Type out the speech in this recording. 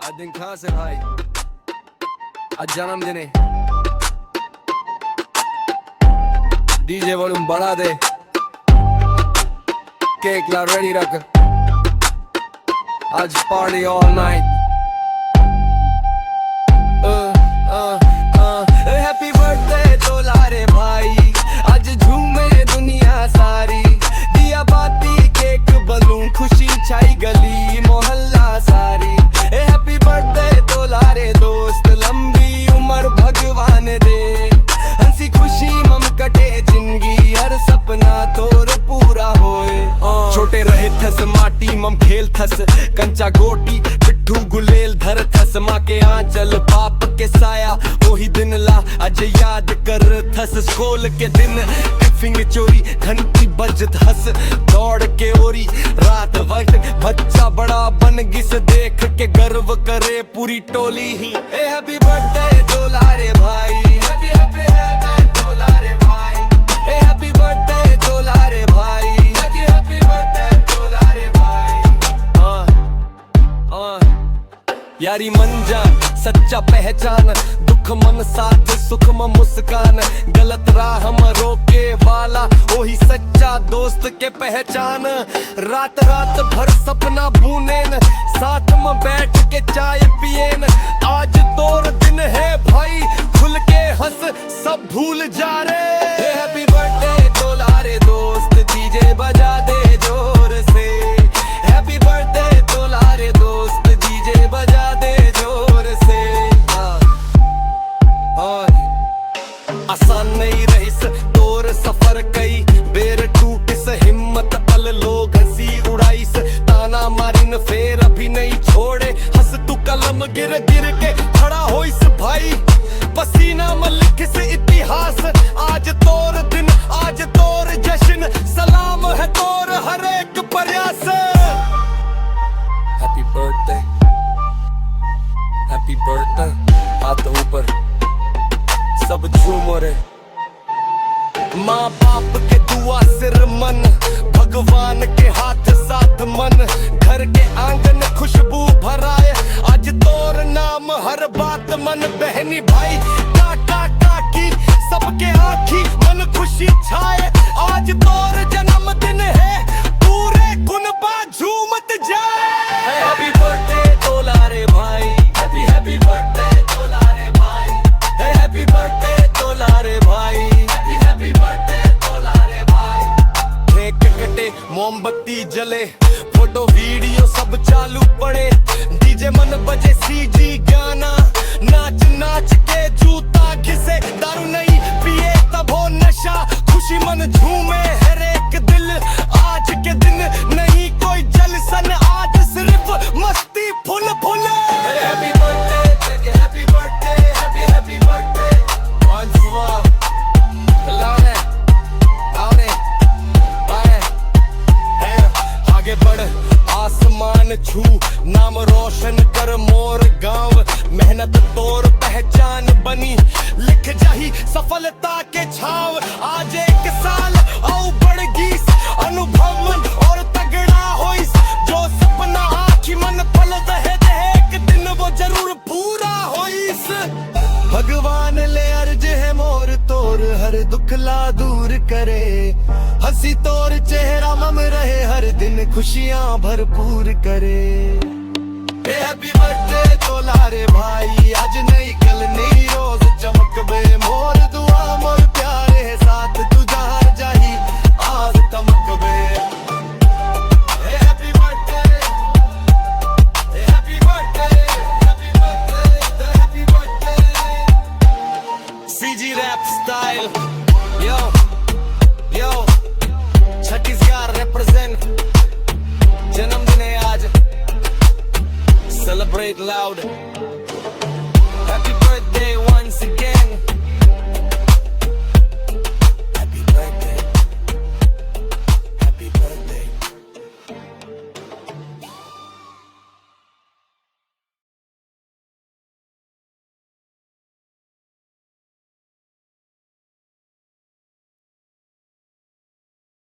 आज दिन कहाँ से भाई, आज जन्मदिन है। डीजे वॉल्यूम बढ़ा दे, केक ला रेडी रख, आज party all night. Happy birthday तोलारे भाई, आज झूमे दुनिया सारी। दिया बाती केक बलून, खुशी छाई गली मोहल्ला सारी। हैप्पी बर्थडे तोलारे दोस्त, लंबी उम्र भगवान दे। हंसी खुशी मम कटे जिंदगी, हर सपना तोर पूरा होए। छोटे रहे थस माटी मम खेल थस, कंचा गोटी पिट्ठू गुलेल धर थस। माँ के आंचल बाप के साया, वही दिन ला अज याद कर थस। स्कूल के दिन टिफिन चोरी, घंटी बजत हस दौड़ के ओरी। रात वक्त बच्चा बड़ा बन गिस, देख के गर्व करे पूरी टोली ही। हैप्पी बर्थडे तोलारे भाई, हैप्पी हैप्पी हैप्पी तोलारे भाई। हैप्पी बर्थडे तोलारे भाई, हैप्पी हैप्पी बर्थडे तोलारे भाई। यारी मंजा सच्चा पहचान, दुख मन साथ सुख में मुस्कान। गलत राह में रोके वाला वही सच्चा दोस्त के पहचान। रात रात भर सपना बुनेन, साथ में बैठ के चाय पिएन। आज तोर दिन है भाई, खुल के हंस सब भूल जा रे। हैप्पी बर्थडे तोलारे दोस्त, डीजे बजा दे जोर से। हैप्पी बर्थडे तोलारे दोस्त, डीजे बजा दे जोर से। आसान नहीं रहीस तोर सफर, कई बेर टूटिस हिम्मत अल लोग हंसी उड़ाइस। ताना मारिन फेर अभी नहीं छोड़े, हंस तू कलम गिर गिर के खड़ा होइस भाई। पसीना में लिखिस इतिहास, आज तोर दिन आज तोर जश्न। सलाम है तोर हर एक प्रयास। Happy birthday, happy birthday. हाथ ऊपर सब झूम रे। माँ बाप के दुआ सिर मन, भगवान के हाथ साथ मन। घर के आंगन खुशबू भराए, आज तोर नाम हर बात मन। बहनी भाई काका काकी सबके आँखी मन खुशी छाए। आज तोर जन्मदिन है, पूरे कुनबा झूमत जाए। हैप्पी बर्थडे तोलारे भाई, हैप्पी हैप्पी बर्थडे तोलारे भाई। हैप्पी बर्थडे तोलारे भाई, हैप्पी हैप्पी बर्थडे तोलारे भाई। केक कटे मोमबत्ती जले, फोटो वीडियो सब चालू पड़े। डीजे मन बजे सीजी गाना, नाच नाच के जूता घिसे। दारू नहीं पिए तब हो नशा, खुशी मन झूमे हर एक दिल। आज के दिन नहीं कोई जलसन, आज सिर्फ मस्ती full full. Happy birthday, happy birthday, happy happy birthday. आगे बढ़ आसमान छू, नाम रोशन कर मोर गांव। मेहनत तोर पहचान बनी, लिख जाही सफलता के छाव। आज एक साल औ बढ़ गीस, अनुभव और तगड़ा होइस। जो सपना आखी मन पल है, एक दिन वो जरूर पूरा होइस। भगवान ले अर्ज है मोर तोर, हर दुख ला दूर करे। हंसी तोर चेहरा मम रहे, हर दिन खुशियां भरपूर करे। हैप्पी बर्थडे तोलारे भाई, आज नहीं कल नहीं रोज चमक बे। मोर दुआ मोर प्यारे है साथ, तू जहाँ जाही आज तमक बे। Happy birthday, happy birthday, happy birthday, happy birthday. CG rap style, yo yo Chhattisgarh represent. जन्मदिन है आज, सेलिब्रेट लाउड।